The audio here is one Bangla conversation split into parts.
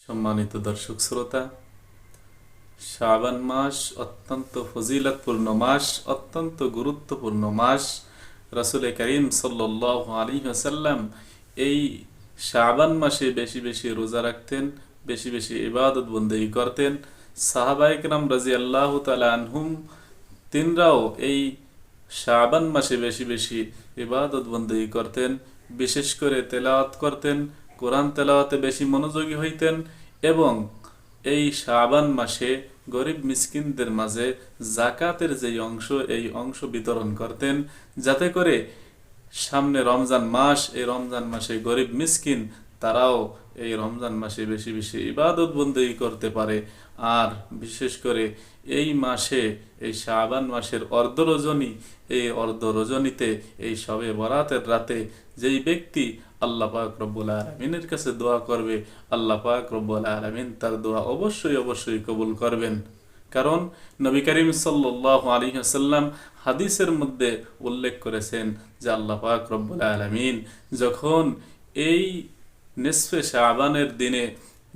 সম্মানিত দর্শক শ্রোতা, শাবান মাস অত্যন্ত ফজিলতপূর্ণ মাস, অত্যন্ত গুরুত্বপূর্ণ মাস। রাসূল করিম সাল্লাল্লাহু আলাইহি ওয়াসাল্লাম এই শাবান মাসে বেশি বেশি রোজা রাখতেন, বেশি বেশি ইবাদত বন্দেগী করতেন। সাহাবায়ে কেরাম রাদিয়াল্লাহু তাআলা আনহুম তিনরাও এই শাবান মাসে বেশি বেশি ইবাদত বন্দেগী করতেন, বিশেষ করে তেলাওয়াত করতেন, কোরআন তেলাওয়াতে বেশি মনোযোগী হইতেন এবং এই শাবান মাসে গরিব মিসকিনদের মাঝে জাকাতের যে অংশ, এই অংশ বিতরণ করতেন, যাতে করে সামনে রমজান মাস, এই রমজান মাসে গরিব মিসকিন তারাও এই রমজান মাসে বেশি বেশি ইবাদত বন্দেগী করতে পারে। আর বিশেষ করে এই মাসে, এই শাবান মাসের অর্ধ রজনী, এই অর্ধ রজনীতে, এই শবে বরাতের রাতে যেই ব্যক্তি আল্লাহ পাক রব্বুল আলামিনের কাছে দোয়া করবে, আল্লাহ পাক রব্বুল আলামিন তার দোয়া অবশ্যই অবশ্যই কবুল করবেন। কারণ নবী করিম সাল্লাল্লাহু আলাইহি ওয়াসাল্লাম হাদিসের মধ্যে উল্লেখ করেছেন যে আল্লাহ পাক রব্বুল আলামিন যখন এই নিসফে শাবানের দিনে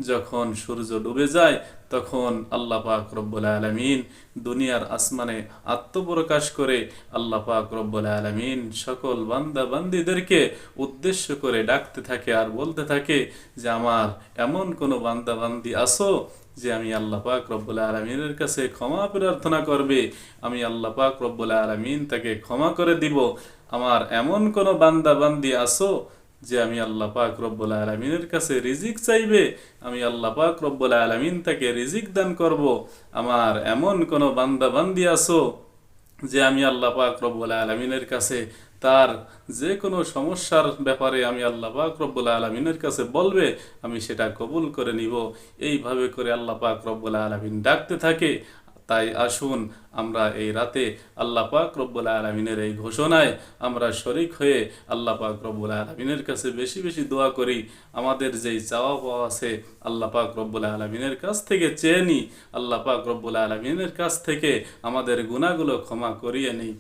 যখন সূর্য ডুবে যায়, তখন আল্লাহ পাক রব্বুল আলামিন দুনিয়ার আসমানে আত্মপ্রকাশ করে আল্লাহ পাক রব্বুল আলামিন সকল বান্দা বান্দীদেরকে উদ্দেশ্য করে ডাকতে থাকে আর বলতে থাকে যে আমার এমন কোনো বান্দা বান্দি আসো যে আমি আল্লাহ পাক রব্বুল আলামিনের কাছে ক্ষমা প্রার্থনা করবে, আমি আল্লাহ পাক রব্বুল আলামিন তাকে ক্ষমা করে দিব। আমার এমন কোনো বান্দা বান্দি আসো যে আমি আল্লাহ পাক রব্বুল আলামিনের কাছে রিজিক চাইবে, আমি আল্লাহ পাক রব্বুল আলামিন তাকে রিজিক দান করব। আমার এমন কোনো বান্দা বান্দি আসো যে আমি আল্লাহ পাক রব্বুল আলামিনের কাছে তার যে কোনো সমস্যার ব্যাপারে আমি আল্লাহ পাক রব্বুল আলামিনের কাছে বলবে, আমি সেটা কবুল করে নিব। এইভাবে করে আল্লাহ পাক রব্বুল আলামিন ডাকতে থাকে। তাই আসুন আমরা এই রাতে আল্লাহ পাক রব্বুল আলামিনের এই ঘোষণায় আমরা শরীক হয়ে আল্লাহ পাক রব্বুল আলামিনের কাছে বেশি বেশি দোয়া করি। আমাদের যেই চাওয়া পাওয়া আছে আল্লাহ পাক রব্বুল আলামিনের কাছ থেকে চেয়ে নিই, আল্লাহ পাক রব্বুল আলামিনের কাছ থেকে আমাদের গুনাহগুলো ক্ষমা করিয়ে নিই।